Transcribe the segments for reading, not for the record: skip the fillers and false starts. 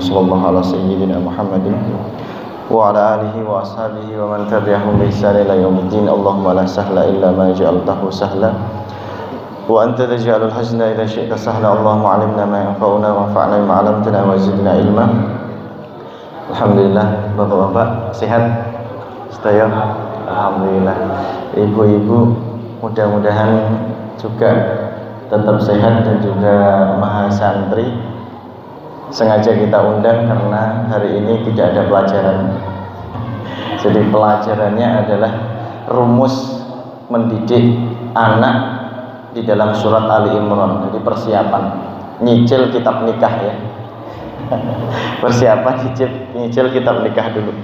sallallahu ala sayyidina Muhammadin wa ala alihi wa ashabihi wa man tabi'ahum bi ihsan ila yaumiddin. Allahumma la sahla illa ma ja'altahu sahla wa anta taj'alul hazna idza syi'ta sahla. Allahumma 'allimna ma yanfa'una wanfa'na bima 'allamtana wa zidna ilma. Alhamdulillah, bapak-bapak sehat sedaya. Alhamdulillah. Ibu-ibu mudah-mudahan juga tetap sehat dan juga maha santri. Sengaja kita undang karena hari ini tidak ada pelajaran. Jadi pelajarannya adalah rumus mendidik anak di dalam surat Ali Imran. Jadi persiapan nyicil kitab nikah ya. Persiapan nyicil kitab nikah dulu.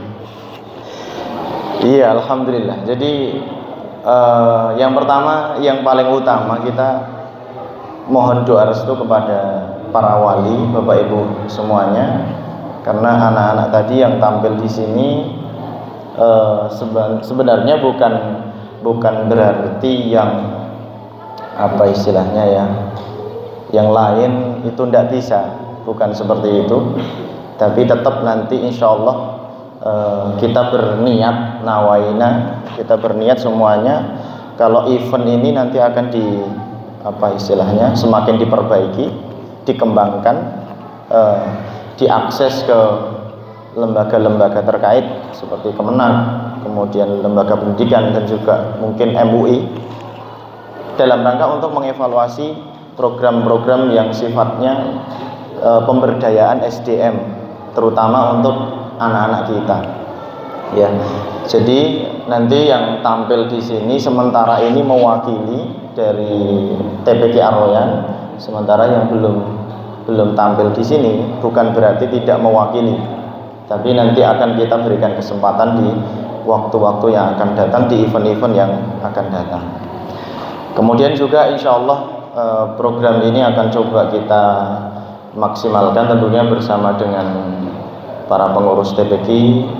Iya, alhamdulillah. Jadi yang pertama, yang paling utama kita mohon doa restu kepada para wali, Bapak Ibu semuanya, karena anak-anak tadi yang tampil di sini sebenarnya bukan berarti yang apa istilahnya ya, yang lain itu tidak bisa, bukan seperti itu. Tapi tetap nanti insya Allah kita berniat nawaina, kita berniat semuanya kalau event ini nanti akan apa istilahnya semakin diperbaiki, dikembangkan, diakses ke lembaga-lembaga terkait seperti Kemenag, kemudian lembaga pendidikan dan juga mungkin MUI dalam rangka untuk mengevaluasi program-program yang sifatnya pemberdayaan SDM terutama untuk anak-anak kita ya. Jadi nanti yang tampil di sini sementara ini mewakili dari TPQ Ar-Royan, sementara yang belum tampil di sini bukan berarti tidak mewakili, tapi nanti akan kita berikan kesempatan di waktu-waktu yang akan datang, di event-event yang akan datang. Kemudian juga insya Allah program ini akan coba kita maksimalkan tentunya bersama dengan para pengurus TPQ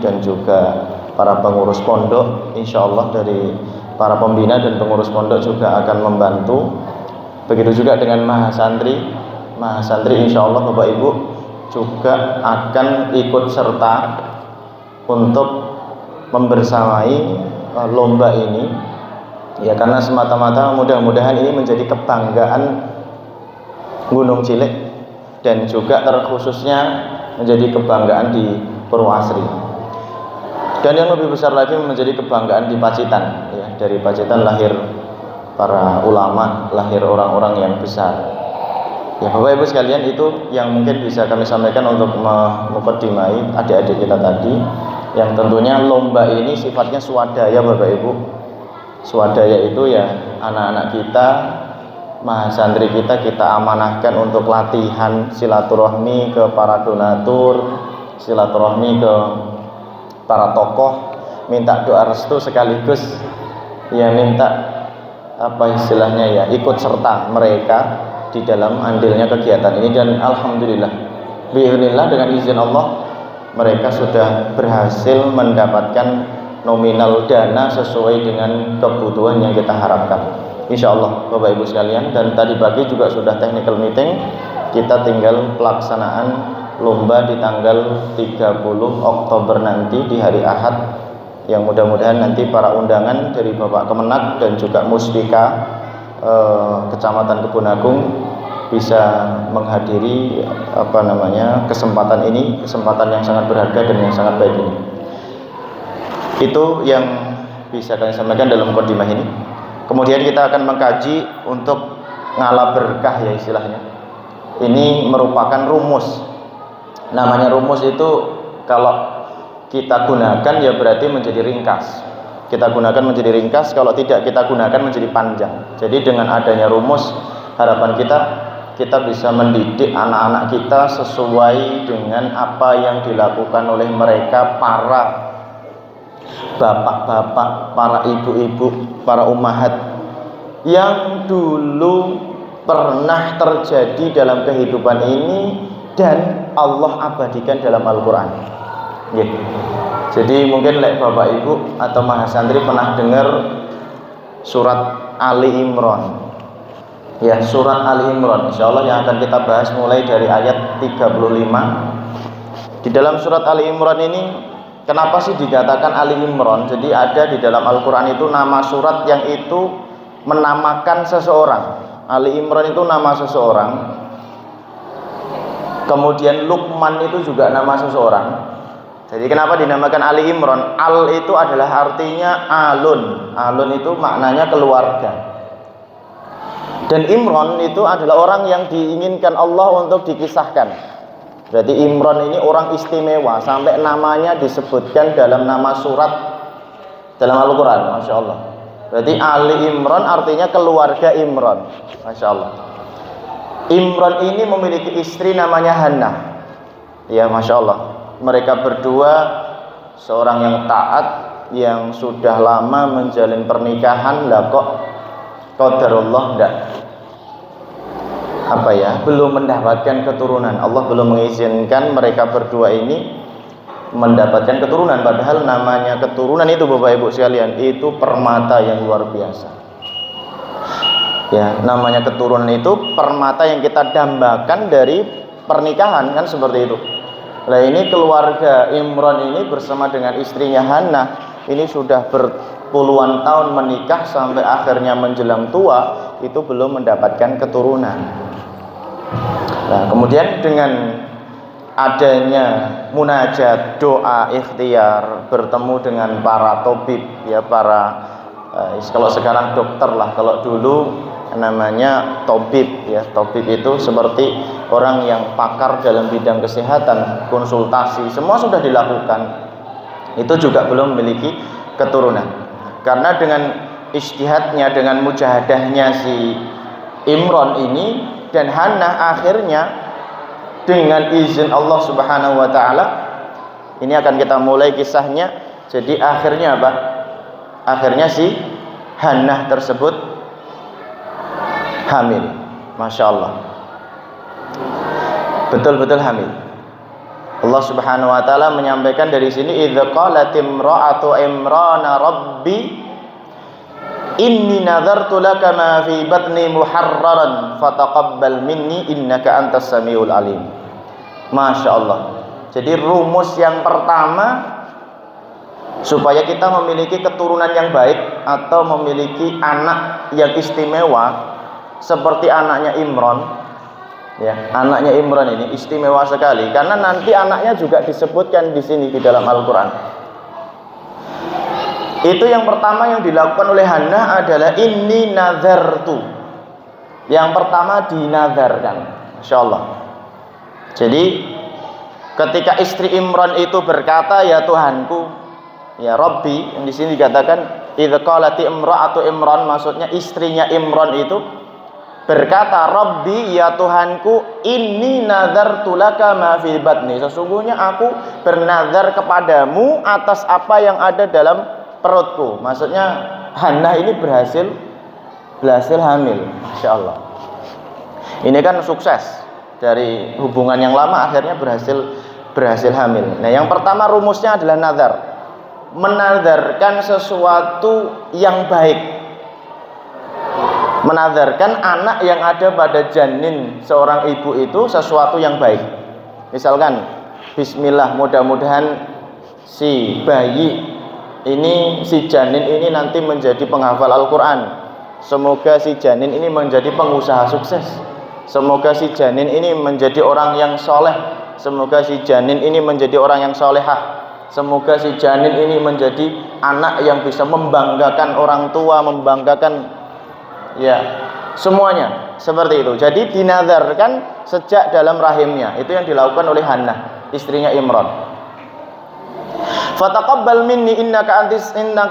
dan juga para pengurus pondok. Insya Allah dari para pembina dan pengurus pondok juga akan membantu. Begitu juga dengan mahasantri insya Allah Bapak Ibu juga akan ikut serta untuk membersamai lomba ini ya, karena semata-mata mudah-mudahan ini menjadi kebanggaan Gunung Cilik dan juga terkhususnya menjadi kebanggaan di Purwasri, dan yang lebih besar lagi menjadi kebanggaan di Pacitan ya. Dari Pacitan lahir para ulama, lahir orang-orang yang besar ya. Bapak Ibu sekalian, itu yang mungkin bisa kami sampaikan untuk memperdimai adik-adik kita tadi, yang tentunya lomba ini sifatnya swadaya Bapak Ibu. Swadaya itu ya anak-anak kita, mahasantri kita amanahkan untuk latihan silaturahmi ke para donatur, silaturahmi ke para tokoh, minta doa restu sekaligus ya minta apa istilahnya ya ikut serta mereka di dalam andilnya kegiatan ini. Dan alhamdulillah biiznillah dengan izin Allah mereka sudah berhasil mendapatkan nominal dana sesuai dengan kebutuhan yang kita harapkan insya Allah Bapak Ibu sekalian. Dan tadi pagi juga sudah technical meeting, kita tinggal pelaksanaan lomba di tanggal 30 Oktober nanti di hari Ahad, yang mudah-mudahan nanti para undangan dari Bapak Kemenag dan juga Muspika Kecamatan Kebun bisa menghadiri kesempatan ini, kesempatan yang sangat berharga dan yang sangat baik ini. Itu yang bisa kami sampaikan dalam mukadimah ini. Kemudian kita akan mengkaji untuk ngalah berkah ya istilahnya. Ini merupakan rumus. Namanya rumus itu kalau kita gunakan ya berarti menjadi ringkas. Kita gunakan menjadi ringkas, kalau tidak kita gunakan menjadi panjang. Jadi dengan adanya rumus, harapan kita bisa mendidik anak-anak kita sesuai dengan apa yang dilakukan oleh mereka, para bapak-bapak, para ibu-ibu, para ummahat yang dulu pernah terjadi dalam kehidupan ini dan Allah abadikan dalam Al-Quran. Jadi mungkin Bapak Ibu atau mahasantri pernah dengar surat Ali Imran ya, surat Ali Imran insya Allah yang akan kita bahas mulai dari ayat 35 Di dalam surat Ali Imran ini, kenapa sih dikatakan Ali Imran? Jadi ada di dalam Al-Quran itu nama surat yang itu menamakan seseorang. Ali Imran itu nama seseorang. Kemudian Luqman itu juga nama seseorang. Jadi kenapa dinamakan Ali Imran? Al itu adalah artinya alun. Alun itu maknanya keluarga. Dan Imran itu adalah orang yang diinginkan Allah untuk dikisahkan. Berarti Imran ini orang istimewa, sampai namanya disebutkan dalam nama surat dalam Al-Quran. Masya Allah. Berarti Ali Imran artinya keluarga Imran. Masya Allah. Imran ini memiliki istri namanya Hannah. Ya, Masya Allah. Mereka berdua seorang yang taat, yang sudah lama menjalin pernikahan, lah kok qadarullah belum mendapatkan keturunan. Allah belum mengizinkan mereka berdua ini mendapatkan keturunan. Padahal namanya keturunan itu, Bapak Ibu sekalian, itu permata yang luar biasa. Ya, namanya keturunan itu permata yang kita dambakan dari pernikahan, kan seperti itu. Nah, ini keluarga Imran ini bersama dengan istrinya Hannah ini sudah berpuluhan tahun menikah, sampai akhirnya menjelang tua itu belum mendapatkan keturunan. Nah, kemudian dengan adanya munajat, doa, ikhtiar, bertemu dengan para tabib, ya para kalau sekarang dokter lah, kalau dulu namanya tabib, ya tabib itu seperti orang yang pakar dalam bidang kesehatan, konsultasi, semua sudah dilakukan, itu juga belum memiliki keturunan. Karena dengan ijtihadnya, dengan mujahadahnya si Imran ini dan Hannah, akhirnya dengan izin Allah Subhanahu wa taala, ini akan kita mulai kisahnya. Jadi akhirnya apa? Akhirnya si Hannah tersebut hamil. Masya Allah, betul-betul hamil. Allah Subhanahu wa taala menyampaikan dari sini, idz qalat imra'atu imrana rabbi inni nadartu laka ma fi batni muharraran fataqabbal minni innaka antas samiul alim. Masya Allah. Jadi rumus yang pertama supaya kita memiliki keturunan yang baik atau memiliki anak yang istimewa seperti anaknya Imran, ya, anaknya Imran ini istimewa sekali karena nanti anaknya juga disebutkan di sini di dalam Al-Quran. Itu yang pertama yang dilakukan oleh Hannah adalah inni nazartu. Yang pertama dinazarkan. Masya Allah. Jadi ketika istri Imran itu berkata, ya Tuhanku, ya Rabbi, yang di sini dikatakan idz qalati imra'atu Imran, maksudnya istrinya Imran itu berkata, Rabbi, ya Tuhanku, inni nazartu laka ma fi batni, sesungguhnya aku bernazar kepadamu atas apa yang ada dalam perutku. Maksudnya Hannah ini berhasil hamil. Masya Allah. Ini kan sukses dari hubungan yang lama, akhirnya berhasil hamil. Nah, yang pertama rumusnya adalah nazar, menazarkan sesuatu yang baik, menazarkan anak yang ada pada janin seorang ibu itu sesuatu yang baik. Misalkan bismillah, mudah-mudahan si bayi ini, si janin ini nanti menjadi penghafal Al-Quran, semoga si janin ini menjadi pengusaha sukses, semoga si janin ini menjadi orang yang soleh, semoga si janin ini menjadi orang yang solehah, semoga si janin ini menjadi anak yang bisa membanggakan orang tua, membanggakan, ya, semuanya seperti itu. Jadi dinazarkan sejak dalam rahimnya. Itu yang dilakukan oleh Hannah, istrinya Imran. Fataqabbal minni innaka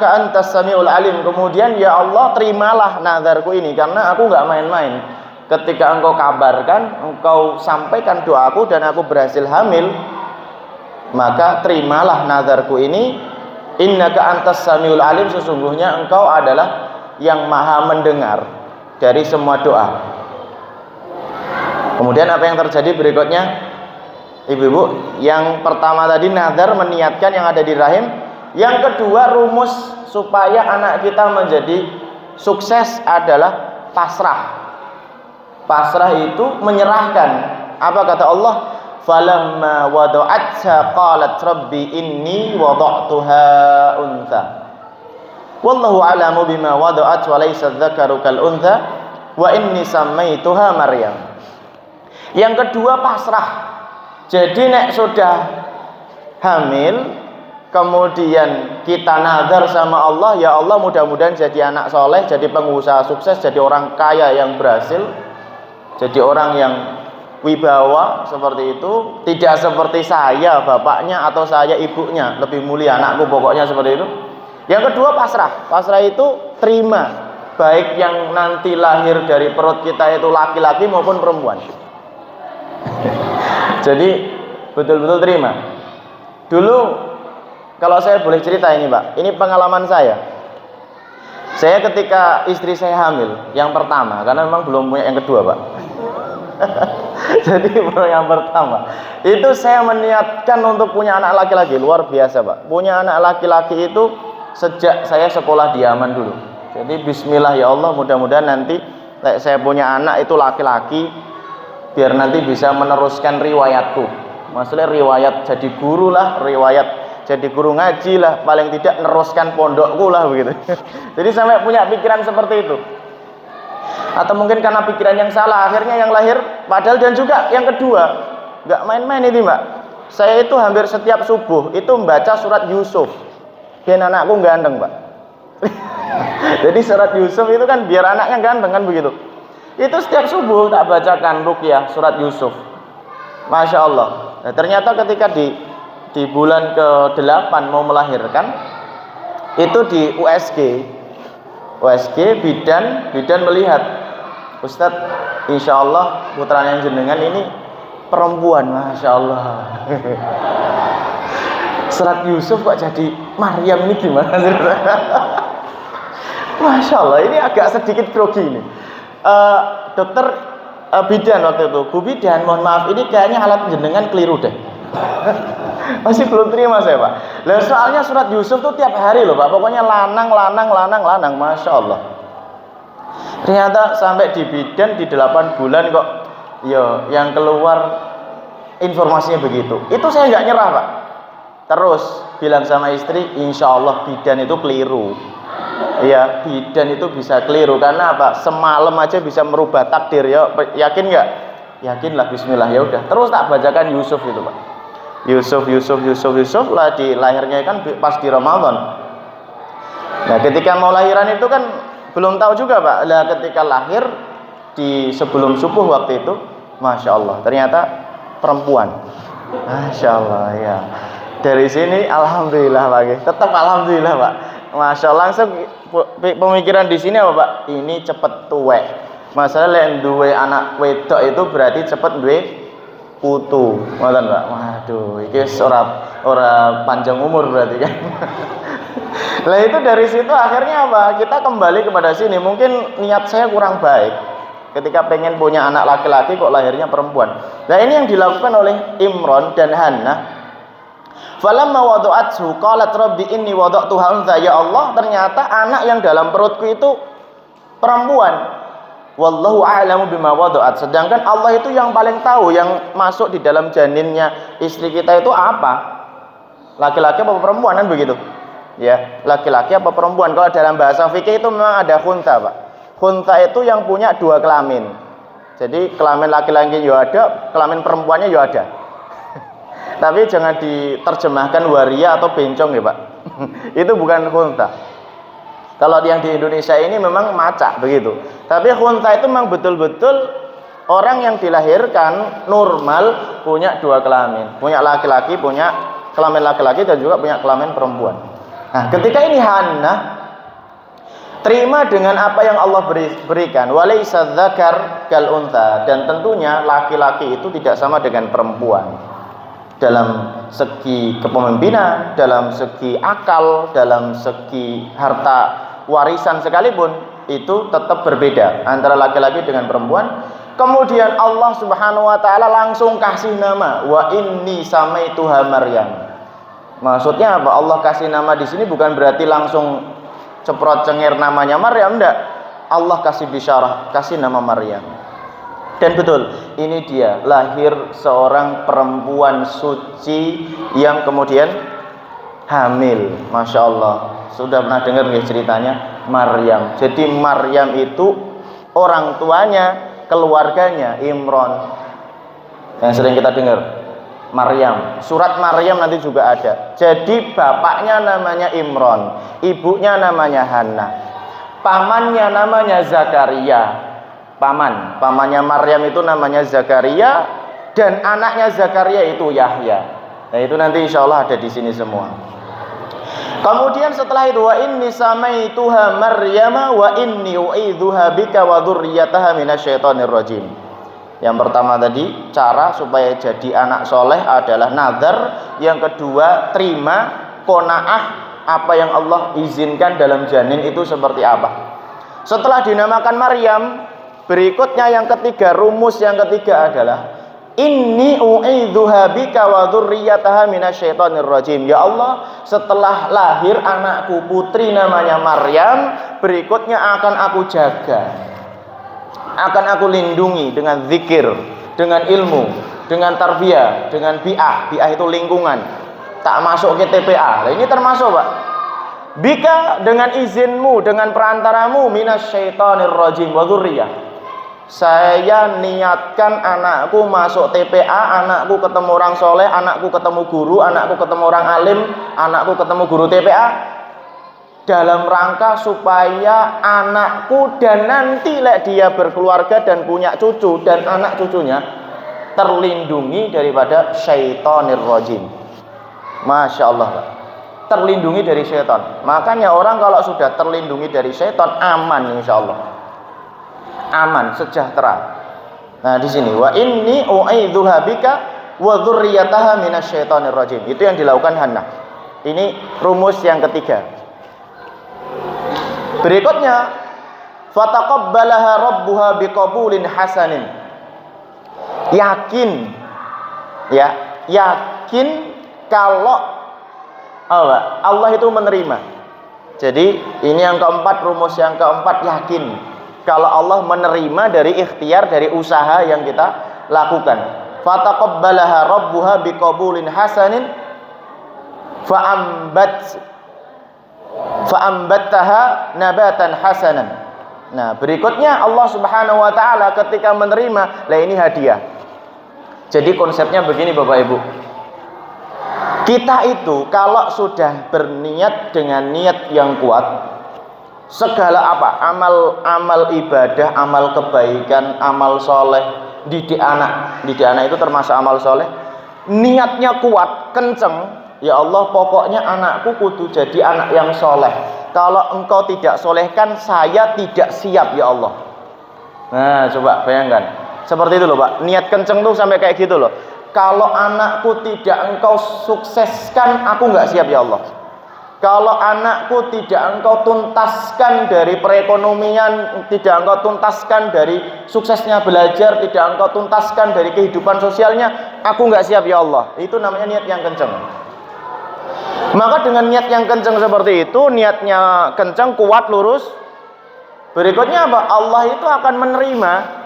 antas samiul alim. Kemudian, ya Allah, terimalah nazarku ini, karena aku nggak main-main. Ketika engkau kabarkan, engkau sampaikan doaku dan aku berhasil hamil, maka terimalah nazarku ini. Innaka antas samiul alim, sesungguhnya engkau adalah yang maha mendengar dari semua doa. Kemudian apa yang terjadi berikutnya, ibu-ibu? Yang pertama tadi nazar, meniatkan yang ada di rahim. Yang kedua, rumus supaya anak kita menjadi sukses adalah pasrah. Pasrah itu menyerahkan. Apa kata Allah? falamma wada'atha qalat rabbi inni wada'tuha untha wallahu a'lamu bima wada'at wa laysa dzakaru kal untha wa inni sammaituha Maryam. Yang kedua pasrah. Jadi nek sudah hamil kemudian kita nazar sama Allah, ya Allah mudah-mudahan jadi anak soleh, jadi pengusaha sukses, jadi orang kaya yang berhasil, jadi orang yang wibawa seperti itu, tidak seperti saya bapaknya atau saya ibunya, lebih mulia anakku pokoknya seperti itu. Yang kedua pasrah. Pasrah itu terima, baik yang nanti lahir dari perut kita itu laki-laki maupun perempuan. Jadi betul-betul terima. Dulu kalau saya boleh cerita ini Pak, ini pengalaman saya. Saya ketika istri saya hamil, yang pertama, karena memang belum punya yang kedua Pak. Jadi yang pertama, itu saya meniatkan untuk punya anak laki-laki, luar biasa Pak. Punya anak laki-laki itu sejak saya sekolah di Yaman dulu. Jadi bismillah ya Allah, mudah-mudahan nanti saya punya anak itu laki-laki, biar nanti bisa meneruskan riwayatku. Maksudnya riwayat jadi guru lah, riwayat jadi guru ngaji lah, paling tidak neruskan pondokku lah begitu. Jadi sampai punya pikiran seperti itu. Atau mungkin karena pikiran yang salah, akhirnya yang lahir padahal. Dan juga yang kedua, nggak main-main ini Mbak. Saya itu hampir setiap subuh itu membaca surat Yusuf. Biar anakku ganteng Mbak. Jadi surat Yusuf itu kan biar anaknya ganteng kan begitu. Itu setiap subuh tak bacakan ruqyah surat Yusuf. Masya Allah. Nah, ternyata ketika di bulan ke-8 mau melahirkan itu di USG bidan melihat, Ustadz insya Allah putranya jenengan ini perempuan. Masya Allah. Surat Yusuf kok jadi Maryam, ini gimana? Masya Allah, ini agak sedikit grogi ini. Dokter bidan waktu itu, Bu Bidan mohon maaf ini kayaknya alat jenengan keliru deh. Masih belum terima saya Pak. Lah soalnya surat Yusuf tuh tiap hari loh Pak. Pokoknya lanang. Masya Allah. Ternyata sampai di bidan di 8 bulan kok ya yang keluar informasinya begitu. Itu saya nggak nyerah Pak. Terus bilang sama istri, insya Allah bidan itu keliru. Ya bidan itu bisa keliru. Karena apa? Semalam aja bisa merubah takdir ya. Yakin nggak? Yakinlah, bismillah ya udah. Terus tak bacakan Yusuf itu Pak. Yusuf lah dilahirnya kan pas di Ramadan. Nah ketika mau lahiran itu kan belum tahu juga Pak. Lah ketika lahir di sebelum subuh waktu itu, Masya Allah ternyata perempuan. Masya Allah ya. Dari sini alhamdulillah Pak. Tetap alhamdulillah Pak. Masya Allah, langsung pemikiran di sini apa Pak? Ini cepet tuwek. Masalah yang duwe anak wedok itu berarti cepet duwe putu, ngoten Pak. Waduh, iki ora panjang umur berarti kan. Lah itu dari situ akhirnya apa? Kita kembali kepada sini. Mungkin niat saya kurang baik ketika pengen punya anak laki-laki kok lahirnya perempuan. Nah, ini yang dilakukan oleh Imron dan Hannah. Falamma wada'athu qalat rabbi inni wada'tuha untha. Ya Allah, ternyata anak yang dalam perutku itu perempuan. Wallahu a'lamu bima wada'at. Sedangkan Allah itu yang paling tahu yang masuk di dalam janinnya istri kita itu apa. Laki-laki apa perempuan kan begitu. Ya, laki-laki apa perempuan. Kalau dalam bahasa fikih itu memang ada khunta, Pak. Khunta itu yang punya 2 kelamin. Jadi kelamin laki-laki juga ada, kelamin perempuannya juga ada. Tapi jangan diterjemahkan waria atau bencong ya Pak. Itu bukan khunta. Kalau yang di Indonesia ini memang macak begitu. Tapi khunta itu memang betul-betul orang yang dilahirkan normal punya 2 kelamin. Punya laki-laki, punya kelamin laki-laki dan juga punya kelamin perempuan. Nah, ketika ini Hannah terima dengan apa yang Allah berikan. Walaysa dzakar kal untha. Dan tentunya laki-laki itu tidak sama dengan perempuan. Dalam segi kepemimpinan, dalam segi akal, dalam segi harta warisan sekalipun itu tetap berbeda antara laki-laki dengan perempuan. Kemudian Allah Subhanahu wa taala langsung kasih nama wa inni samaituha Maryam. Maksudnya apa? Allah kasih nama di sini bukan berarti langsung ceprot cengir namanya Maryam, enggak. Allah kasih bisyarah, kasih nama Maryam. Dan betul, ini dia lahir seorang perempuan suci yang kemudian hamil. Masya Allah, sudah pernah dengar ya ceritanya Maryam. Jadi Maryam itu orang tuanya, keluarganya Imran, yang sering kita dengar Maryam. Surat Maryam nanti juga ada. Jadi bapaknya namanya Imran, ibunya namanya Hannah, pamannya namanya Zakaria. Pamannya Maryam itu namanya Zakaria, dan anaknya Zakaria itu Yahya. Nah itu nanti insya Allah ada di sini semua. Kemudian setelah itu, wa inni samaituha Maryama wa inni u'idzuha bika wa dzurriyyataha minasyaitonir rajim. Yang pertama tadi, cara supaya jadi anak soleh adalah nazar. Yang kedua, terima qanaah apa yang Allah izinkan dalam janin itu seperti apa. Setelah dinamakan Maryam, berikutnya yang ketiga, rumus yang ketiga adalah inni u'idzuha bika wa dzurriyyataha minasyaitonir rajim. Ya Allah, setelah lahir anakku putri namanya Maryam, berikutnya akan aku jaga, akan aku lindungi dengan zikir, dengan ilmu, dengan tarbiyah, dengan bi'ah. Bi'ah itu lingkungan, tak masuk ke TPA. Nah, ini termasuk Pak. Bika, dengan izinmu, dengan perantaramu, minasyaitonir rajim wa dzurriyyah. Saya niatkan anakku masuk TPA, anakku ketemu orang soleh, anakku ketemu guru, anakku ketemu orang alim, anakku ketemu guru TPA, dalam rangka supaya anakku dan nanti dia berkeluarga dan punya cucu dan anak cucunya terlindungi daripada syaitonir rajim. Masya Allah, terlindungi dari syaitan. Makanya orang kalau sudah terlindungi dari syaitan aman, insya Allah, aman, sejahtera. Nah di sini, wa inni u'idzuha bika wa dzurriyyataha minasyaitonir rajim. Itu yang dilakukan Hannah. Ini rumus yang ketiga. Berikutnya, fataqabbalaha rabbuha biqabulin hasanin. Yakin, ya, yakin kalau Allah itu menerima. Jadi ini yang keempat, rumus yang keempat, yakin kalau Allah menerima dari ikhtiar, dari usaha yang kita lakukan. Fataqabbalaha rabbuha biqabulin hasanin fa'ambattaha nabatan hasanan. Nah, berikutnya Allah Subhanahu wa taala ketika menerima, lah ini hadiah. Jadi konsepnya begini Bapak Ibu. Kita itu kalau sudah berniat dengan niat yang kuat, segala apa? Amal ibadah, amal kebaikan, amal soleh, didik anak itu termasuk amal soleh. Niatnya kuat, kenceng. Ya Allah, pokoknya anakku kudu jadi anak yang soleh. Kalau engkau tidak solehkan, saya tidak siap ya Allah. Nah coba bayangkan, seperti itu loh Pak. Niat kenceng tuh sampai kayak gitu loh. Kalau anakku tidak engkau sukseskan, aku nggak siap ya Allah. Kalau anakku tidak engkau tuntaskan dari perekonomian, tidak engkau tuntaskan dari suksesnya belajar, tidak engkau tuntaskan dari kehidupan sosialnya, aku nggak siap ya Allah. Itu namanya niat yang kenceng. Maka dengan niat yang kencang seperti itu, niatnya kencang, kuat, lurus, berikutnya apa? Allah itu akan menerima.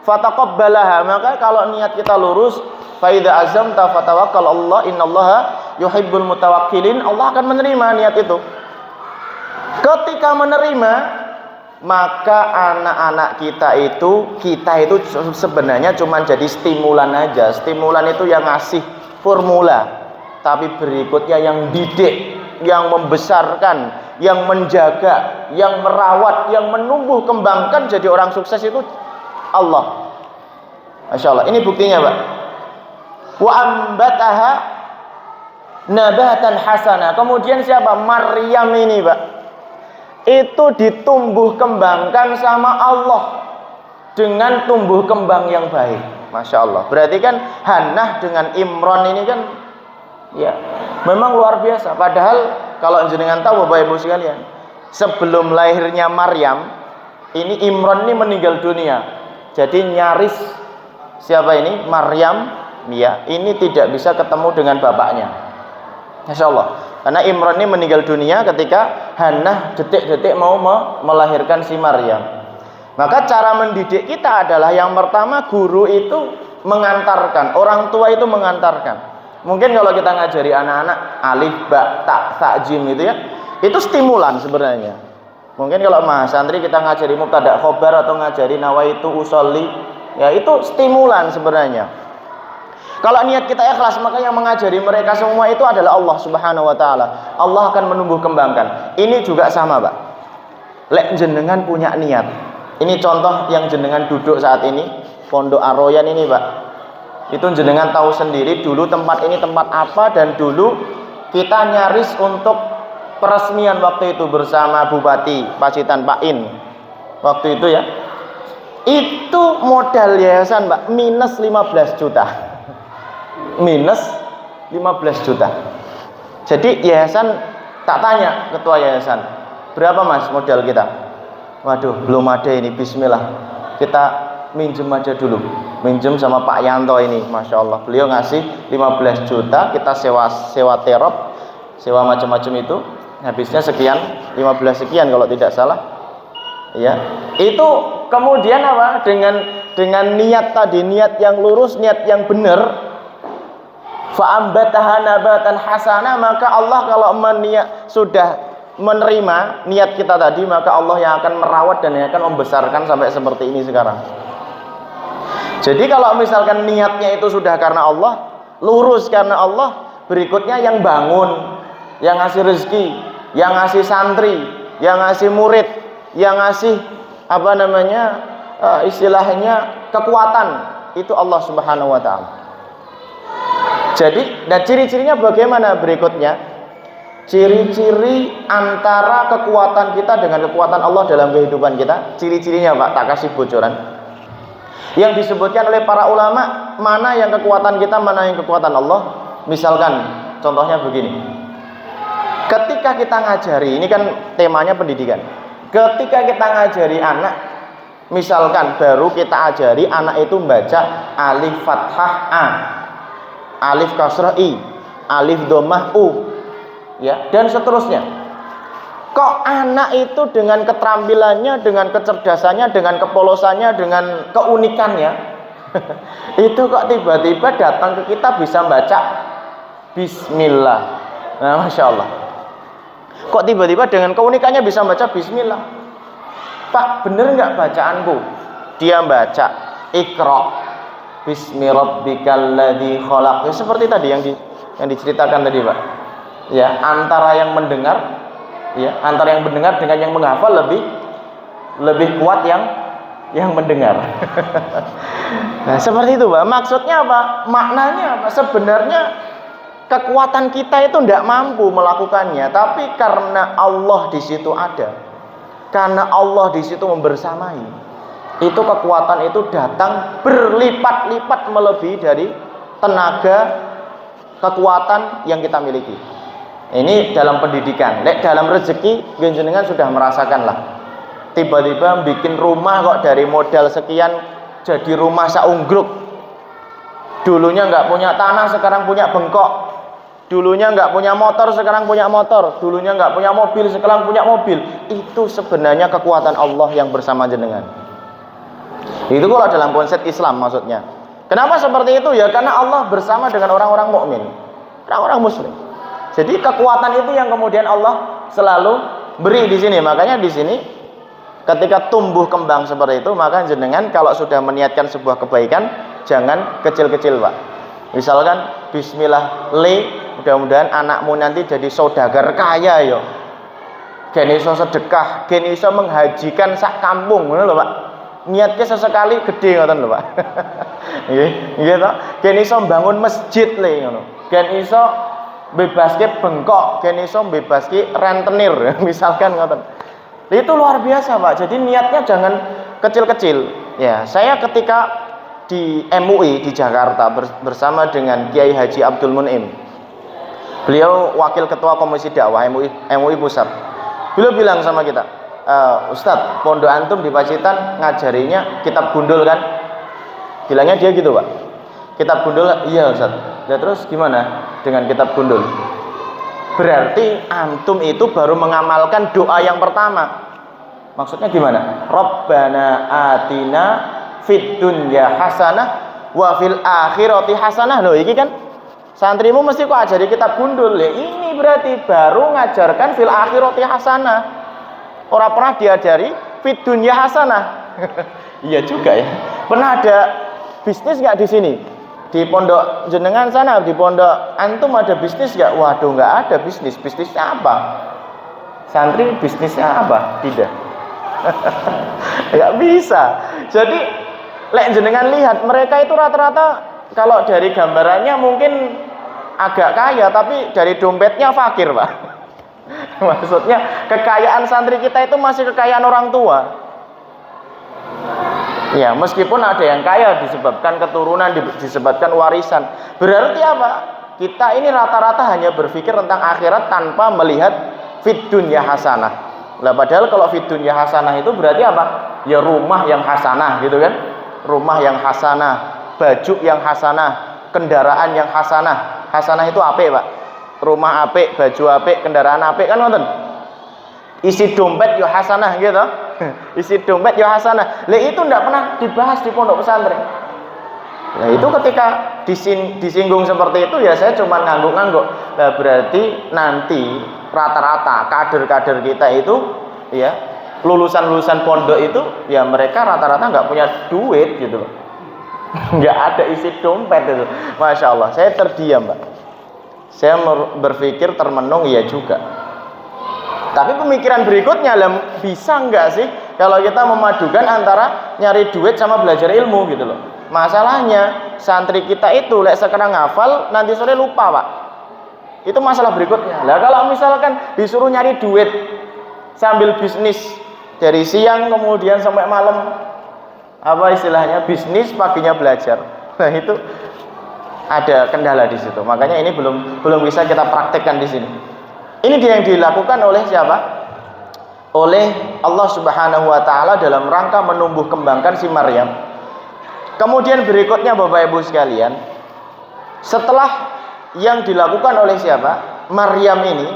Fataqabbalaha, maka kalau niat kita lurus, fa idza azamta fatawakkal Allah, innallaha yuhibbul mutawakkilin. Allah akan menerima niat itu. Ketika menerima, maka anak-anak kita itu sebenarnya cuma jadi stimulan aja. Stimulan itu yang ngasih formula. Tapi berikutnya yang didik, yang membesarkan, yang menjaga, yang merawat, yang menumbuh kembangkan jadi orang sukses itu Allah. Masya Allah. Ini buktinya Pak. Wa ambataha nabatan hasana. Kemudian siapa? Maryam ini Pak. Itu ditumbuh kembangkan sama Allah dengan tumbuh kembang yang baik. Masya Allah. Berarti kan Hannah dengan Imran ini kan, ya, memang luar biasa. Padahal kalau jenengan tahu Bapak Ibu sekalian, sebelum lahirnya Maryam, ini Imran ini meninggal dunia. Jadi nyaris siapa ini? Maryam, ya, ini tidak bisa ketemu dengan bapaknya. Masya Allah. Karena Imran ini meninggal dunia ketika Hannah detik-detik mau melahirkan si Maryam. Maka cara mendidik kita adalah yang pertama, guru itu mengantarkan, orang tua itu mengantarkan. Mungkin kalau kita ngajari anak-anak alif, ba, ta, sa, jim itu ya, itu stimulan sebenarnya. Mungkin kalau mas santri kita ngajari mubtada khobar atau ngajari nawaitu usolli, ya itu stimulan sebenarnya. Kalau niat kita ikhlas, maka yang mengajari mereka semua itu adalah Allah Subhanahu wa taala. Allah akan menumbuh kembangkan. Ini juga sama, Pak. Lek jenengan punya niat. Ini contoh yang jenengan duduk saat ini, Pondok Ar-Royan ini, Pak. Itu jenengan tahu sendiri dulu tempat ini tempat apa, dan dulu kita nyaris untuk peresmian waktu itu bersama Bupati Pacitan Pak In. Waktu itu ya. Itu modal yayasan, Pak, minus 15 juta. Minus 15 juta. Jadi yayasan tak tanya ketua yayasan, berapa mas modal kita? Waduh, belum ada ini, bismillah, kita minjem aja dulu. Minjem sama Pak Yanto ini, Masya Allah, beliau ngasih 15 juta, kita sewa terop, sewa macam-macam itu, habisnya sekian, 15 sekian kalau tidak salah. Ya, itu kemudian apa? Dengan niat tadi, niat yang lurus, niat yang benar, fa'ambataha nabatan hasana, maka Allah kalau sudah menerima niat kita tadi, maka Allah yang akan merawat dan yang akan membesarkan sampai seperti ini sekarang. Jadi kalau misalkan niatnya itu sudah karena Allah, lurus karena Allah, berikutnya yang bangun, yang ngasih rezeki, yang ngasih santri, yang ngasih murid, yang ngasih istilahnya kekuatan, itu Allah Subhanahu wa taala. Jadi, dan ciri-cirinya bagaimana berikutnya? Ciri-ciri antara kekuatan kita dengan kekuatan Allah dalam kehidupan kita. Ciri-cirinya, Pak, tak kasih bocoran. Yang disebutkan oleh para ulama, mana yang kekuatan kita, mana yang kekuatan Allah. Misalkan, contohnya begini. Ketika kita ngajari, ini kan temanya pendidikan. Ketika kita ngajari anak, misalkan baru kita ajari anak itu membaca alif fathah A, alif kasrah I, alif dhammah U, ya, dan seterusnya. Kok anak itu dengan keterampilannya, dengan kecerdasannya, dengan kepolosannya, dengan keunikannya itu kok tiba-tiba datang ke kita bisa baca bismillah. Nah, Masya Allah. Kok tiba-tiba dengan keunikannya bisa baca bismillah? Pak, bener nggak bacaanku? Dia baca Iqra bismi rabbikal ladzi khalaq. Ya, seperti tadi yang diceritakan tadi, Pak. Ya, antara yang mendengar, ya, antara yang mendengar dengan yang menghafal lebih kuat yang mendengar. Nah, seperti itu, Pak. Maksudnya apa? Maknanya apa? Sebenarnya kekuatan kita itu tidak mampu melakukannya, tapi karena Allah di situ ada, karena Allah di situ membersamai, itu kekuatan itu datang berlipat-lipat melebihi dari tenaga kekuatan yang kita miliki. Ini dalam pendidikan. Dalam rezeki, jenengan sudah merasakan lah. Tiba-tiba bikin rumah kok dari modal sekian jadi rumah saunggruk. Dulunya nggak punya tanah, sekarang punya bengkok. Dulunya nggak punya motor, sekarang punya motor. Dulunya nggak punya mobil, sekarang punya mobil. Itu sebenarnya kekuatan Allah yang bersama jenengan. Itu kalau dalam konsep Islam maksudnya. Kenapa seperti itu? Ya karena Allah bersama dengan orang-orang mukmin, orang-orang muslim. Jadi kekuatan itu yang kemudian Allah selalu beri di sini. Makanya di sini ketika tumbuh kembang seperti itu, maka jenengan kalau sudah meniatkan sebuah kebaikan, jangan kecil-kecil, Pak. Misalkan bismillah mudah-mudahan anakmu nanti jadi saudagar kaya yo. Gen iso sedekah, gen iso menghajikan sak kampung, ngono lho, Pak. Niatnya sesekali gede ngoten lho, Pak. Nggih, nggih to. Gen iso bangun masjid ngono. Gen iso bebaske bengkok, gen iso bebaske rentenir, misalkan ngoten. Itu luar biasa, Pak. Jadi niatnya jangan kecil-kecil. Ya, saya ketika di MUI di Jakarta bersama dengan Kiai Haji Abdul Mun'im. Beliau wakil ketua komisi dakwah MUI Pusat. Beliau bilang sama kita, Ustadz, pondok antum di Pacitan ngajarinya kitab gundul kan? Bilangnya dia gitu, Pak. Kitab gundul, iya Ustadz. Ya terus gimana dengan kitab gundul? Berarti antum itu baru mengamalkan doa yang pertama. Maksudnya gimana? Rabbana atina fid dunya hasanah wa fil akhirati hasanah. Loh, ini kan santrimu mesti kok ajari kitab gundul ya. Ini berarti baru ngajarkan fil akhirati hasanah. Orang pernah diajari fid dunya hasanah. Iya juga ya. Pernah ada bisnis nggak di sini? Di pondok jenengan sana, di pondok antum ada bisnis nggak? Waduh, nggak ada bisnis. Bisnisnya apa? Santri bisnisnya apa? Tidak. Nggak bisa. Jadi lek jenengan lihat mereka itu rata-rata kalau dari gambarannya mungkin agak kaya, tapi dari dompetnya fakir, Pak. Maksudnya kekayaan santri kita itu masih kekayaan orang tua. Ya, meskipun ada yang kaya disebabkan keturunan, disebabkan warisan. Berarti apa? Kita ini rata-rata hanya berpikir tentang akhirat tanpa melihat fid dunya hasanah. Lah padahal kalau fid dunya hasanah itu berarti apa? Ya rumah yang hasanah gitu kan. Rumah yang hasanah, baju yang hasanah, kendaraan yang hasanah. Hasanah itu apik, Pak. Rumah apik, baju apik, kendaraan apik kan ngoten. Isi dompet yo hasanah gitu. Isi dompet yo hasanah. Lah itu ndak pernah dibahas di pondok pesantren. Nah itu ketika disinggung seperti itu ya saya cuma ngangguk-ngangguk. Nah berarti nanti rata-rata kader-kader kita itu ya lulusan-lulusan pondok itu ya mereka rata-rata nggak punya duit gitu loh. Nggak ada isi dompet itu. Masya Allah, saya terdiam, Pak. Saya berpikir termenung ya juga. Tapi pemikiran berikutnya bisa nggak sih kalau kita memadukan antara nyari duit sama belajar ilmu gitu loh. Masalahnya santri kita itu lek sekarang ngafal nanti sore lupa, Pak. Itu masalah berikutnya. Lah kalau misalkan disuruh nyari duit sambil bisnis dari siang kemudian sampai malam, apa istilahnya, bisnis paginya belajar. Nah itu ada kendala di situ. Makanya ini belum bisa kita praktekkan di sini. Ini dia yang dilakukan oleh siapa? Oleh Allah Subhanahu wa taala dalam rangka menumbuh kembangkan si Maryam. Kemudian berikutnya Bapak Ibu sekalian, setelah yang dilakukan oleh siapa? Maryam ini,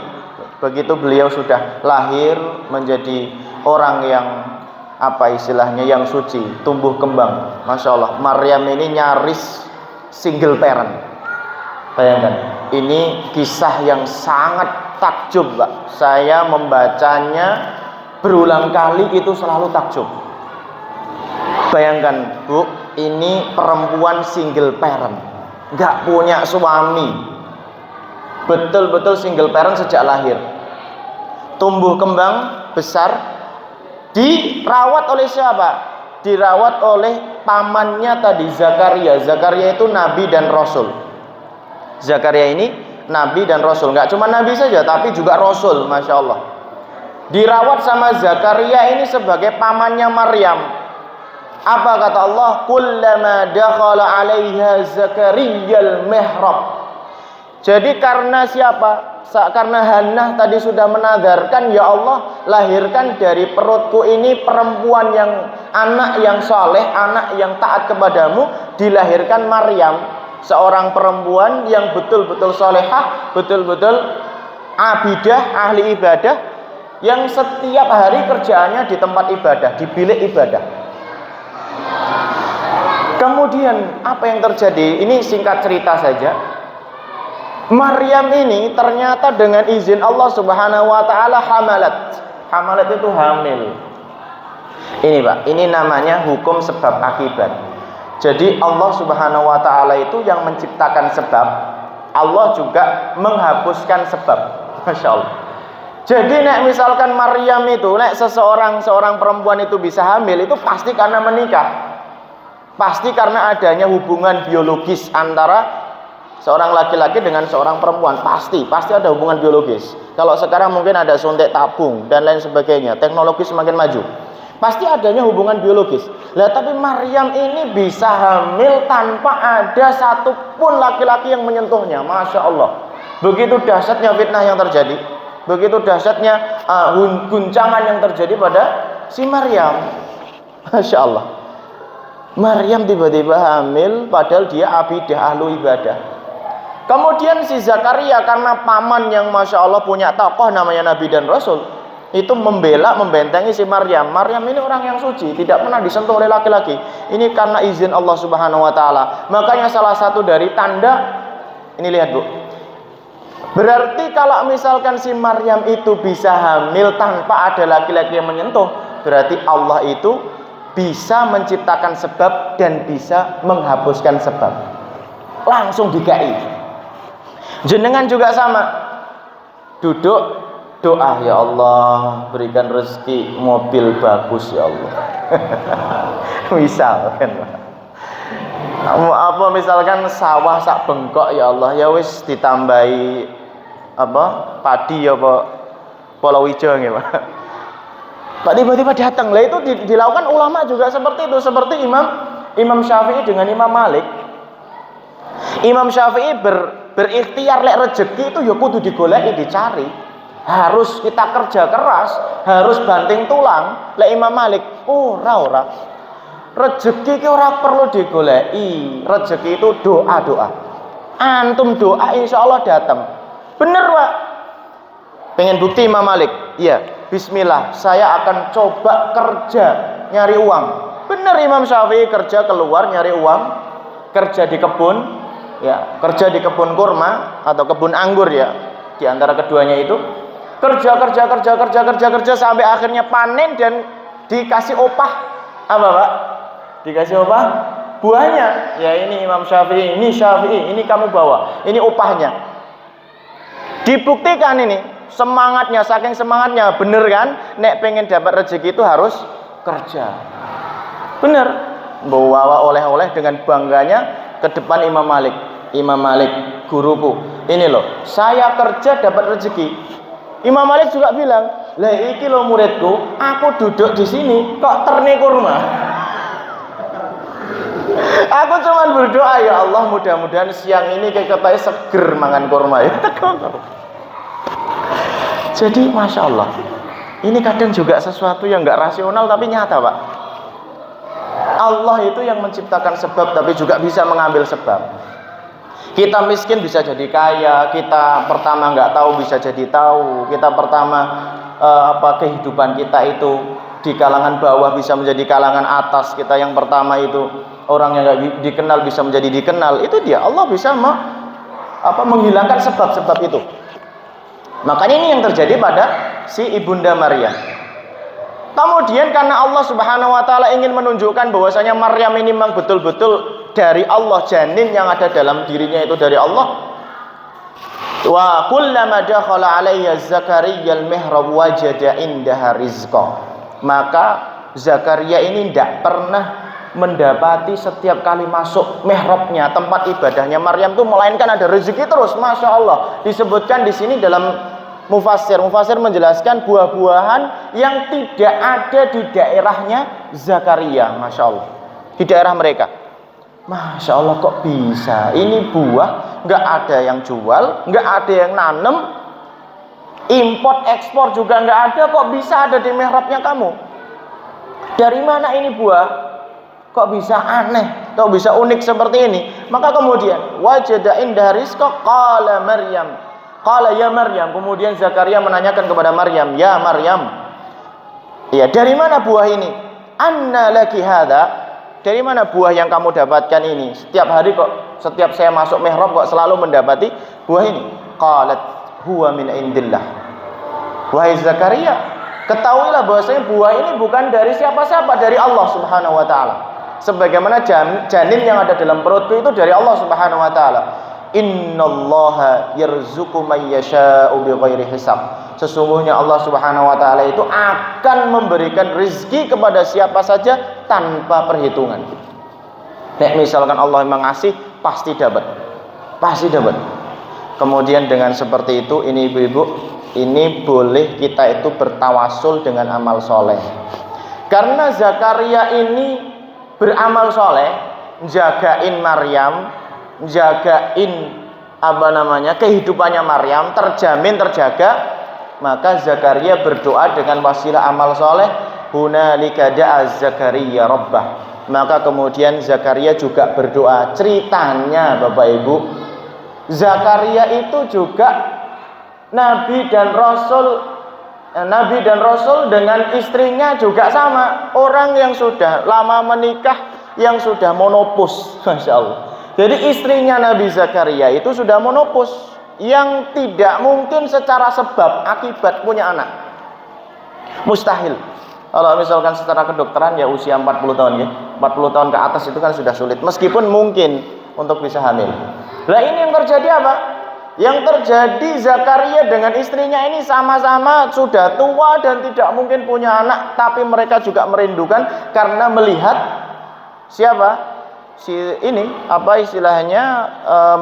begitu beliau sudah lahir menjadi orang yang apa istilahnya, yang suci, tumbuh kembang. Masya Allah, Maryam ini nyaris single parent. Bayangkan, ini kisah yang sangat takjub, Pak. Saya membacanya berulang kali itu selalu takjub. Bayangkan, Bu, ini perempuan single parent, nggak punya suami, betul-betul single parent sejak lahir, tumbuh kembang besar, dirawat oleh siapa? Dirawat oleh pamannya tadi, Zakaria. Zakaria itu nabi dan rasul. Zakaria ini nabi dan rasul, nggak cuma nabi saja tapi juga rasul, Masya Allah. Dirawat sama Zakaria ini sebagai pamannya Maryam. Apa kata Allah? Kullama dakhala 'alaiha Zakariyal mihrab. Jadi karena siapa? Karena Hannah tadi sudah menadarkan, ya Allah, lahirkan dari perutku ini perempuan yang anak yang saleh, anak yang taat kepadamu. Dilahirkan Maryam, seorang perempuan yang betul-betul salehah, betul-betul abidah, ahli ibadah, yang setiap hari kerjaannya di tempat ibadah, di bilik ibadah. Kemudian apa yang terjadi? Ini singkat cerita saja. Maryam ini ternyata dengan izin Allah Subhanahu wa taala hamalat. Hamalat itu hamil. Ini, Pak, ini namanya hukum sebab akibat. Jadi Allah Subhanahu wa taala itu yang menciptakan sebab, Allah juga menghapuskan sebab. Masya Allah. Jadi nek misalkan Maryam itu, nek seorang perempuan itu bisa hamil, itu pasti karena menikah. Pasti karena adanya hubungan biologis antara seorang laki-laki dengan seorang perempuan. Pasti ada hubungan biologis. Kalau sekarang mungkin ada suntik tabung dan lain sebagainya, teknologi semakin maju, pasti adanya hubungan biologis. Lah tapi Maryam ini bisa hamil tanpa ada satupun laki-laki yang menyentuhnya. Masya Allah. Begitu dahsyatnya fitnah yang terjadi, begitu dahsyatnya guncangan yang terjadi pada si Maryam. Masya Allah. Maryam tiba-tiba hamil padahal dia abidah, ahlu ibadah. Kemudian si Zakaria karena paman yang Masya Allah punya tokoh namanya Nabi dan Rasul, itu membela, membentengi si Maryam. Maryam ini orang yang suci, tidak pernah disentuh oleh laki-laki. Ini karena izin Allah Subhanahu wa taala. Makanya salah satu dari tanda, ini lihat Bu. Berarti kalau misalkan si Maryam itu bisa hamil tanpa ada laki-laki yang menyentuh, berarti Allah itu bisa menciptakan sebab dan bisa menghapuskan sebab. Langsung dikai. Jenengan juga sama. Duduk doa, ya Allah berikan rezeki mobil bagus ya Allah. Misalkan apa misalkan sawah sak bengkok ya Allah, ya wis ditambahi apa padi ya Pak palawija nggih Pak. Pak tiba-tiba datang. Lah itu dilakukan ulama juga seperti itu, seperti Imam Syafi'i dengan Imam Malik. Imam Syafi'i berikhtiar lek rezeki itu ya kudu digoleki, dicari. Harus kita kerja keras, harus banting tulang. Lek Imam Malik, ora. Rezeki ki ora perlu digoleki. Rezeki itu doa. Antum doa insyaallah datang. Bener, Pak. Pengen bukti Imam Malik? Iya, bismillah, saya akan coba kerja nyari uang. Bener Imam Syafi'i kerja keluar nyari uang, kerja di kebun, ya, kerja di kebun kurma atau kebun anggur ya. Di antara keduanya itu kerja sampai akhirnya panen dan dikasih opah. Apa Pak? Dikasih opah buahnya. Ya ini Imam Syafi'i, ini kamu bawa, ini opahnya. Dibuktikan ini semangatnya, saking semangatnya, bener kan? Nek pengen dapat rezeki itu harus kerja. Bener. Bawa oleh-oleh dengan bangganya ke depan Imam Malik. Imam Malik, guruku, ini loh, saya kerja dapat rezeki. Imam Malik juga bilang, lah iki lo muridku, aku duduk di sini kok terne kurma. Aku cuman berdoa, ya Allah mudah-mudahan siang ini kayak katanya seger mangan kurma ya. Jadi Masya Allah, ini kadang juga sesuatu yang nggak rasional tapi nyata Pak. Allah itu yang menciptakan sebab tapi juga bisa mengambil sebab. Kita miskin bisa jadi kaya, kita pertama nggak tahu bisa jadi tahu, kita pertama kehidupan kita itu di kalangan bawah bisa menjadi kalangan atas, kita yang pertama itu orang yang nggak dikenal bisa menjadi dikenal. Itu dia, Allah bisa menghilangkan sebab-sebab itu. Makanya ini yang terjadi pada si Ibunda Maryam. Kemudian karena Allah Subhanahu wa taala ingin menunjukkan bahwasanya Maryam ini memang betul-betul dari Allah, janin yang ada dalam dirinya itu dari Allah. Wa kullama dakhala 'alayya Zakaria al-mihrab wajada indaha rizqa. Maka Zakaria ini tidak pernah mendapati setiap kali masuk mihrabnya, tempat ibadahnya Maryam itu melainkan ada rezeki terus. Masya Allah. Disebutkan di sini dalam Mufassir menjelaskan buah-buahan yang tidak ada di daerahnya Zakaria. Masya Allah. Di daerah mereka. Masya Allah, kok bisa? Ini buah nggak ada yang jual, nggak ada yang nanam, import ekspor juga nggak ada, kok bisa ada di mihrabnya kamu? Dari mana ini buah? Kok bisa aneh? Kok bisa unik seperti ini? Maka kemudian wajada indah rizqa qala Maryam. Qala ya Maryam. Kemudian Zakaria menanyakan kepada Maryam, ya Maryam, ya dari mana buah ini? Anna laki hadza? Dari mana buah yang kamu dapatkan ini? Setiap hari kok, setiap saya masuk mihrab kok selalu mendapati buah ini. Qalat huwa min indillah. Wahai Zakaria, ketahuilah bahwasanya buah ini bukan dari siapa-siapa, dari Allah Subhanahu wa taala. Sebagaimana janin yang ada dalam perutku itu dari Allah Subhanahu wa taala. Innallaha yarzuqu may yasha'u bighairi hisab. Sesungguhnya Allah Subhanahu wa taala itu akan memberikan rezeki kepada siapa saja tanpa perhitungan. Nek misalkan Allah memang ngasih, pasti dapat. Pasti dapat. Kemudian dengan seperti itu, ini ibu-ibu, ini boleh kita itu bertawasul dengan amal soleh. Karena Zakaria ini beramal soleh, jagain Maryam, jagain kehidupannya Maryam terjamin, terjaga. Maka Zakaria berdoa dengan wasilah amal soleh, hunalika da'a Zakaria rabbah. Maka kemudian Zakaria juga berdoa. Ceritanya Bapak Ibu, Zakaria itu juga nabi dan rasul Nabi dan Rasul dengan istrinya juga sama. Orang yang sudah lama menikah, yang sudah monopus, Masya Allah. Jadi istrinya Nabi Zakaria itu sudah monopus, yang tidak mungkin secara sebab akibat punya anak. Mustahil. Kalau misalkan secara kedokteran ya usia 40 tahun ya. 40 tahun ke atas itu kan sudah sulit. Meskipun mungkin untuk bisa hamil. Lah ini yang terjadi apa? Yang terjadi Zakaria dengan istrinya ini sama-sama sudah tua dan tidak mungkin punya anak, tapi mereka juga merindukan karena melihat siapa? Si ini apa istilahnya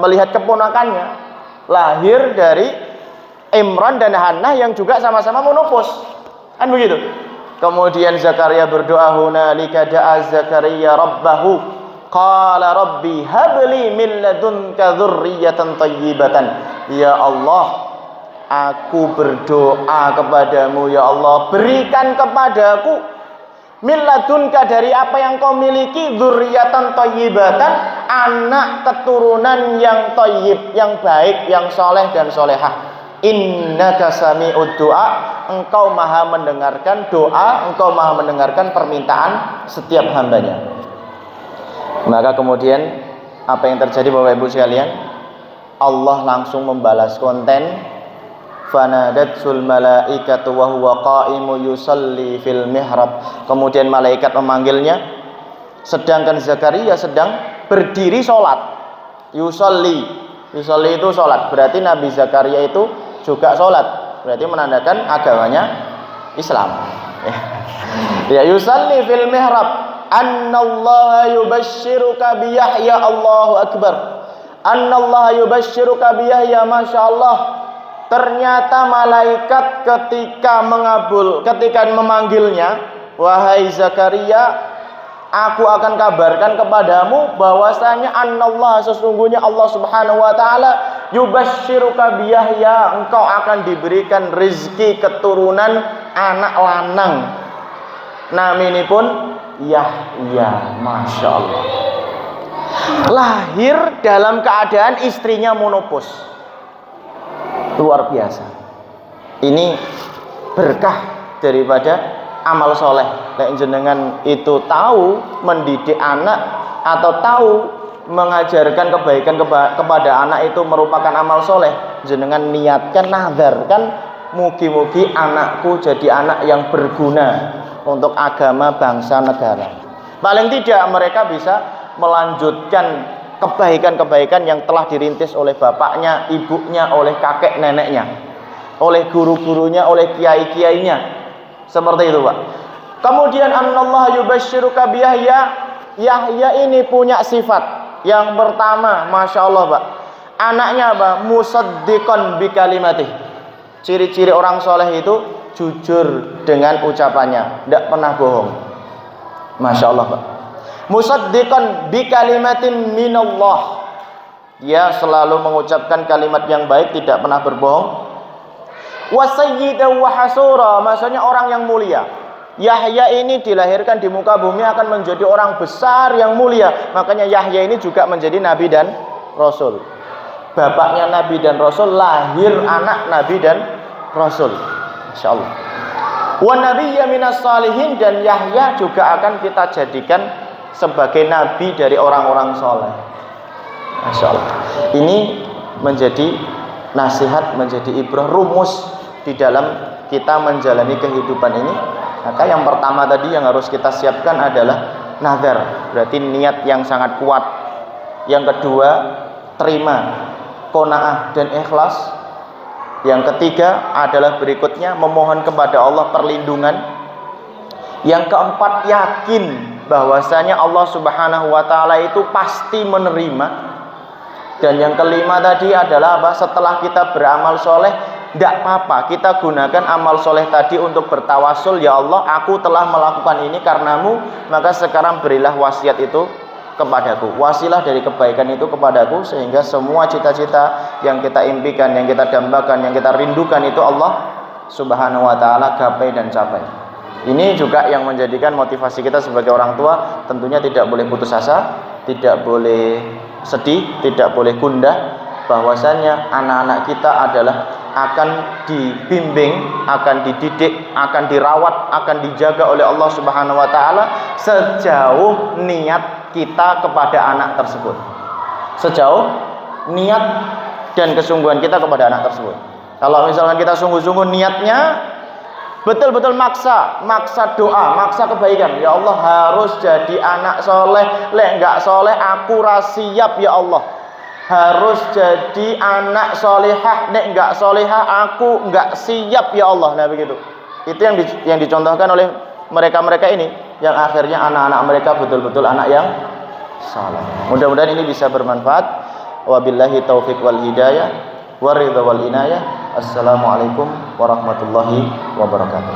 melihat keponakannya lahir dari Imran dan Hannah yang juga sama-sama monopos. Kan begitu. Kemudian Zakaria berdoa, hunalika da'a Zakaria rabbahu qala rabbi habli min ladunka dzurriyyatan thayyibatan. Ya Allah, aku berdoa kepadamu ya Allah, berikan kepadaku min ladunka dari apa yang kau miliki, dzurriyyatan thayyibatan, anak keturunan yang thayyib, yang baik, yang soleh dan solehah. Innaka sami'ud du'a, engkau maha mendengarkan doa, engkau maha mendengarkan permintaan setiap hambanya. Maka kemudian apa yang terjadi Bapak Ibu sekalian? Allah langsung membalas konten, fanadatsul malaikatu wa huwa qa'imu yusalli fil mihrab. Kemudian malaikat memanggilnya sedangkan Zakaria sedang berdiri sholat. Yusalli itu sholat, berarti Nabi Zakaria itu juga sholat, berarti menandakan agamanya Islam. Ya, yusalli fil mihrab, annallaha yubashshiruka bi Yahya, Allahu akbar, annallaha yubashshiruka bi Yahya, Masya Allah. Ternyata malaikat ketika memanggilnya, wahai Zakaria, aku akan kabarkan kepadamu bahwasanya annallaha, sesungguhnya Allah Subhanahu wa taala, yubashshiruka bi Yahya, engkau akan diberikan rezeki keturunan anak lanang. Namanya pun Yahya, Masya Allah. Lahir dalam keadaan istrinya monopos. Luar biasa. Ini berkah daripada amal soleh. Nek jenengan itu tahu mendidik anak atau tahu mengajarkan kebaikan kepada anak itu merupakan amal soleh, jenengan niatkan, nazarkan, mugi-mugi anakku jadi anak yang berguna untuk agama, bangsa, negara. Paling tidak mereka bisa melanjutkan kebaikan-kebaikan yang telah dirintis oleh bapaknya, ibunya, oleh kakek neneknya, oleh guru-gurunya, oleh kiai-kiainya. Seperti itu, Pak. Kemudian annallaha yubashshiruka bi Yahya. Yahya ini punya sifat yang pertama, Masya Allah, Pak. Anaknya apa? Musaddiqan bi kalimatih. Ciri-ciri orang soleh itu jujur dengan ucapannya, tidak pernah bohong. Masya Allah, Pak. Musaddiqan bi kalimatin minallah. Dia selalu mengucapkan kalimat yang baik, tidak pernah berbohong. Wa sayyidan wa hasura, maksudnya orang yang mulia. Yahya ini dilahirkan di muka bumi akan menjadi orang besar yang mulia. Makanya Yahya ini juga menjadi nabi dan rasul. Bapaknya nabi dan rasul, lahir anak nabi dan rasul. Insyaallah. Wa nabiyya minas salihin, dan Yahya juga akan kita jadikan sebagai nabi dari orang-orang soleh. Masya Allah. Ini menjadi nasihat, menjadi ibrah, rumus di dalam kita menjalani kehidupan ini. Maka yang pertama tadi yang harus kita siapkan adalah nazar, berarti niat yang sangat kuat. Yang kedua, terima, qanaah dan ikhlas. Yang ketiga adalah berikutnya memohon kepada Allah perlindungan. Yang keempat, yakin bahwasanya Allah Subhanahu wa taala itu pasti menerima. Dan yang kelima tadi adalah apa? Setelah kita beramal soleh, tidak apa-apa kita gunakan amal soleh tadi untuk bertawasul. Ya Allah, aku telah melakukan ini karenamu, maka sekarang berilah wasiat itu kepadaku, wasilah dari kebaikan itu kepadaku, sehingga semua cita-cita yang kita impikan, yang kita dambakan, yang kita rindukan itu Allah Subhanahu wa taala gapai dan capai. Ini juga yang menjadikan motivasi kita sebagai orang tua, tentunya tidak boleh putus asa, tidak boleh sedih, tidak boleh gundah, bahwasanya anak-anak kita adalah akan dibimbing, akan dididik, akan dirawat, akan dijaga oleh Allah Subhanahu wa taala sejauh niat kita kepada anak tersebut. Sejauh niat dan kesungguhan kita kepada anak tersebut. Kalau misalkan kita sungguh-sungguh niatnya betul-betul maksa doa, maksa kebaikan. Ya Allah, harus jadi anak soleh, lek enggak soleh aku siap ya Allah. Harus jadi anak solehah, nek enggak solehah aku enggak siap ya Allah. Nah begitu. Itu yang dicontohkan oleh mereka-mereka ini, yang akhirnya anak-anak mereka betul-betul anak yang saleh. Mudah-mudahan ini bisa bermanfaat. Wabillahi taufik wal hidayah, waridha wal inayah. Assalamualaikum warahmatullahi wabarakatuh.